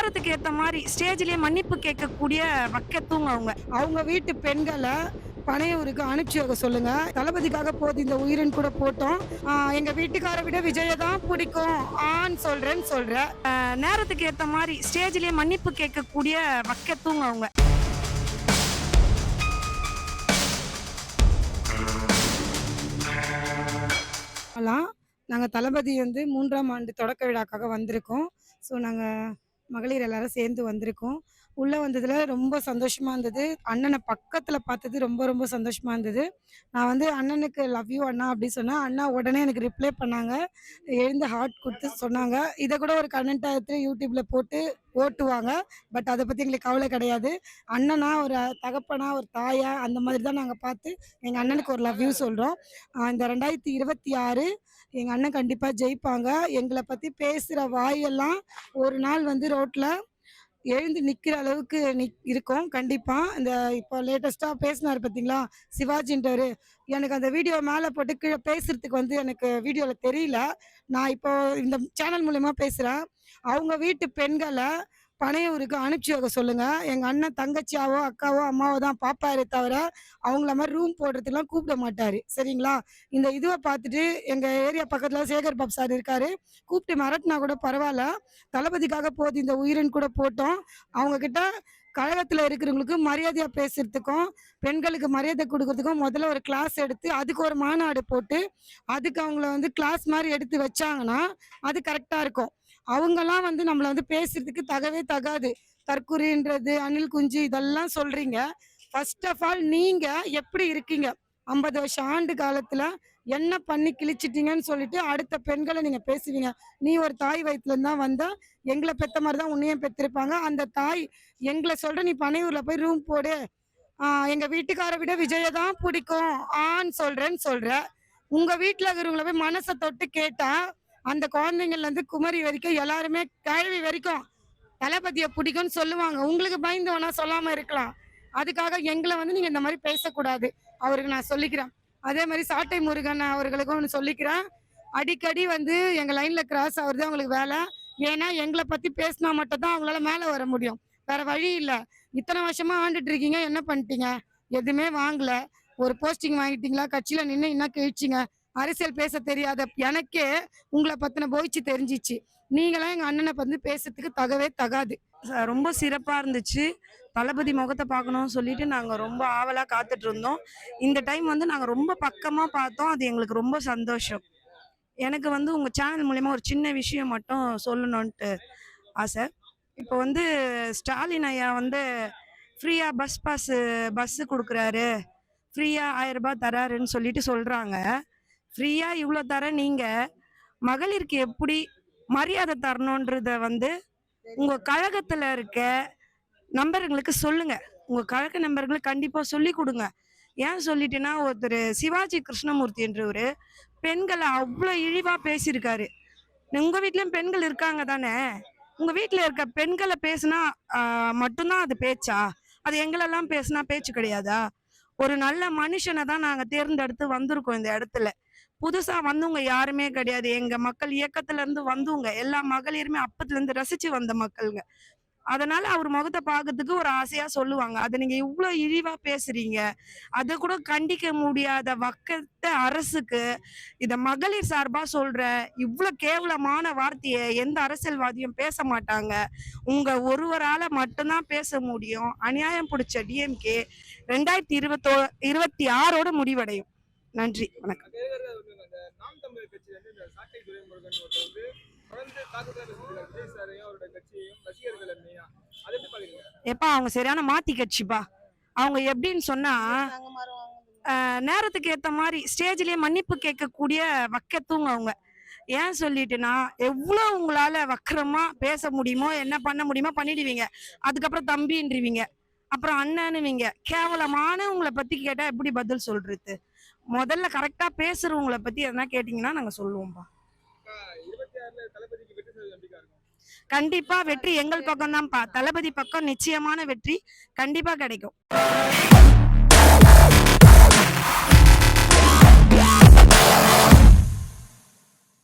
நேரத்துக்கு ஏத்த மாதிரி ஸ்டேஜ்லயே மன்னிப்பு கேட்கக்கூடிய வக்கத்துவங்க அவங்க. அவங்க வீட்டு பெண்களை பனையூருக்கு அனுப்பிச்சு வைக்க சொல்லுங்க. தளபதிக்காக போது இந்த உயிரின் கூட போட்டோம். எங்க வீட்டுக்கார விட விஜய தான் பிடிக்கும் ஆன்னு சொல்றேன். நேரத்துக்கு ஏத்த மாதிரி ஸ்டேஜ்லயே மன்னிப்பு கேட்கக்கூடிய வக்கத்துவங்க அவங்க. நாங்க தளபதி வந்து 3ஆம் ஆண்டு தொடக்க விழாக்காக வந்திருக்கோம். ஸோ நாங்க மகளிர் எல்லாரும் சேர்ந்து வந்திருக்கோம். உள்ள வந்ததுல ரொம்ப சந்தோஷமா இருந்தது. அண்ணனை பக்கத்துல பார்த்தது ரொம்ப ரொம்ப சந்தோஷமா இருந்தது. நான் வந்து அண்ணனுக்கு லவ் யூ அண்ணா அப்படி சொன்னேன். அண்ணா உடனே எனக்கு ரிப்ளை பண்ணாங்க. எழுந்து ஹார்ட் கொடுத்து சொன்னாங்க. இதை கூட ஒரு கமெண்டா எடுத்து யூடியூப்ல போட்டு ஓட்டுவாங்க. பட் அதை பத்தி எங்களுக்கு கவலை கிடையாது. அண்ணனா ஒரு தகப்பனா ஒரு தாயா அந்த மாதிரி தான் நாங்கள் பார்த்து எங்க அண்ணனுக்கு ஒரு லவ் யூ சொல்றோம். இந்த 2026 எங்க அண்ணன் கண்டிப்பா ஜெயிப்பாங்க. எங்களை பத்தி பேசுற வாயெல்லாம் ஒரு நாள் வந்து ரோட்ல எழுந்து நிக்கிற அளவுக்கு இருக்கும் கண்டிப்பா. இந்த இப்போ லேட்டஸ்டா பேசினாரு பாத்தீங்களா சிவாஜின்றவரு, எனக்கு அந்த வீடியோ மேல போட்டு கீழே பேசுறதுக்கு வந்து எனக்கு வீடியோல தெரியல. நான் இப்போ இந்த சேனல் மூலயமா பேசுறேன். அவங்க வீட்டு பெண்களை பனையூருக்கு அனுப்பிச்சு வைக்க சொல்லுங்க. எங்க அண்ணன் தங்கச்சியாவோ அக்காவோ அம்மாவோ தான் பாப்பாரு தவிர அவங்கள மாதிரி ரூம் போடுறதுக்கெல்லாம் கூப்பிட மாட்டாரு. சரிங்களா? இந்த இதுவை பார்த்துட்டு எங்க ஏரியா பக்கத்துல சேகர் பாபு சார் இருக்காரு. கூப்பிட்டு மிரட்டினா கூட பரவாயில்ல. தளபதிக்காக போது இந்த உயிரின் கூட போட்டோம். அவங்க கிட்ட கழகத்துல இருக்கிறவங்களுக்கு மரியாதையா பேசுறதுக்கும் பெண்களுக்கு மரியாதை கொடுக்கறதுக்கும் முதல்ல ஒரு கிளாஸ் எடுத்து அதுக்கு ஒரு மாநாடு போட்டு அதுக்கு அவங்கள வந்து கிளாஸ் மாதிரி எடுத்து வச்சாங்கன்னா அது கரெக்டா இருக்கும். அவங்கெல்லாம் வந்து நம்மளை வந்து பேசுறதுக்கு தகவே தகாது. தற்குறின்றது அணில் குஞ்சு இதெல்லாம் சொல்றீங்க. ஃபர்ஸ்ட் ஆஃப் ஆல் நீங்க எப்படி இருக்கீங்க? 50 வருஷம் ஆண்டு காலத்துல என்ன பண்ணி கிழிச்சிட்டீங்கன்னு சொல்லிட்டு அடுத்த பெண்களை நீங்க பேசுவீங்க. நீ ஒரு தாய் வயிற்றுல இருந்தா வந்த, எங்களை பெத்த மாதிரி தான் உன்னையும் பெற்றிருப்பாங்க. அந்த தாய் எங்களை சொல்ற நீ பனையூர்ல போய் ரூம் போடு, எங்க வீட்டுக்கார விட விஜய தான் பிடிக்கும் ஆன்னு சொல்ற. உங்க வீட்டுல இருக்கிறவங்கள போய் மனசை தொட்டு கேட்டா அந்த குழந்தைங்கள்ல இருந்து குமரி வரைக்கும் எல்லாருமே கேள்வி வரைக்கும் தளபதியை பிடிக்கும்னு சொல்லுவாங்க. உங்களுக்கு பயந்து வேணா சொல்லாம இருக்கலாம். அதுக்காக எங்களை வந்து நீங்க இந்த மாதிரி பேசக்கூடாது. அவருக்கு நான் சொல்லிக்கிறேன். அதே மாதிரி சாட்டை முருகன் அவர்களுக்கும் ஒன்று சொல்லிக்கிறேன். அடிக்கடி வந்து எங்க லைன்ல கிராஸ் ஆகுறது அவங்களுக்கு வேலை. ஏன்னா எங்களை பத்தி பேசினா மட்டும் தான் அவங்களால மேல வர முடியும். வேற வழி இல்லை. இத்தனை வருஷமா ஆண்டுட்டு இருக்கீங்க, என்ன பண்ணிட்டீங்க? எதுவுமே வாங்கல. ஒரு போஸ்டிங் வாங்கிட்டீங்களா? கட்சியில நின்று என்ன கழிச்சிங்க? அரசியல் பேச தெரியாத எனக்கே உங்களை பத்தின போயிச்சு தெரிஞ்சிச்சு. நீங்களாம் எங்க அண்ணனை பத்தி பேசுறதுக்கு தகவே தகாது. ரொம்ப சிறப்பா இருந்துச்சு. தளபதி முகத்தை பார்க்கணும்னு சொல்லிட்டு நாங்க ரொம்ப ஆவலா காத்துட்டு இருந்தோம். இந்த டைம் வந்து நாங்க ரொம்ப பக்கமா பார்த்தோம். அது எங்களுக்கு ரொம்ப சந்தோஷம். எனக்கு வந்து உங்க சேனல் மூலயமா ஒரு சின்ன விஷயம் மட்டும் சொல்லணும்ட்டு ஆசை. இப்போ வந்து ஸ்டாலின் ஐயா வந்து ஃப்ரீயா பஸ் கொடுக்குறாரு, ஃப்ரீயா 1000 ரூபாய் தராருன்னு சொல்லிட்டு சொல்றாங்க. ஃப்ரீயா இவ்வளோ தர நீங்க மகளிருக்கு எப்படி மரியாதை தரணுன்றத வந்து உங்க கழகத்துல இருக்க நம்பர்களுக்கு சொல்லுங்க. உங்க கழக நம்பர்களுக்கு கண்டிப்பா சொல்லி கொடுங்க. ஏன் சொல்லிட்டேன்னா, ஒருத்தர் சிவாஜி கிருஷ்ணமூர்த்தி என்றவரு பெண்களை அவ்வளோ இழிவா பேசியிருக்காரு. உங்க வீட்லயும் பெண்கள் இருக்காங்க தானே? உங்க வீட்டுல இருக்க பெண்களை பேசுனா மட்டும்தான் அது பேச்சா? அது எங்களெல்லாம் பேசுனா பேச்சு கிடையாதா? ஒரு நல்ல மனுஷனை தான் நாங்க தேர்ந்தெடுத்து வந்திருக்கோம் இந்த இடத்துல. புதுசா வந்தவங்க யாருமே கிடையாது. எங்க மக்கள் இயக்கத்துல இருந்து வந்தவங்க எல்லா மகளிருமே அப்பத்துல இருந்து ரசிச்சு வந்த மக்களுங்க. அதனால அவர் முகத்தை பார்க்கறதுக்கு ஒரு ஆசையா சொல்லுவாங்க. அதை நீங்க இவ்வளவு இழிவா பேசுறீங்க. அதை கூட கண்டிக்க முடியாத வக்கத்த அரசுக்கு இத மகளிர் சார்பா சொல்ற இவ்வளவு கேவலமான வார்த்தையை எந்த அரசியல்வாதியும் பேச மாட்டாங்க. உங்க ஒருவரால மட்டும்தான் பேச முடியும். அநியாயம் பிடிச்ச டிஎம்கே 2026 முடிவடையும். நன்றி, வணக்கம். எப்பா அவங்க சரியான மாத்தி கட்சிப்பா. அவங்க எப்படின்னு சொன்னா, நேரத்துக்கு ஏத்த மாதிரி ஸ்டேஜ்லயே மன்னிப்பு கேட்கக்கூடிய வக்கத்துவங்க அவங்க. ஏன் சொல்லிட்டுனா, எவ்வளவு உங்களால வக்கரமா பேச முடியுமோ என்ன பண்ண முடியுமோ பண்ணிடுவீங்க. அதுக்கப்புறம் தம்பின்றீங்க, அப்புறம் அண்ணனுவீங்க. கேவலமான உங்களை பத்தி கேட்டா எப்படி பதில் சொல்றது? முதல்ல கரெக்டா பேசுறவங்களை பத்தி எதனா கேட்டீங்கன்னா நாங்க சொல்லுவோம்பா. கண்டிப்பா வெற்றி எங்கள் பக்கம் தான்ப்பா. தளபதி பக்கம் நிச்சயமான வெற்றி கண்டிப்பா கிடைக்கும்.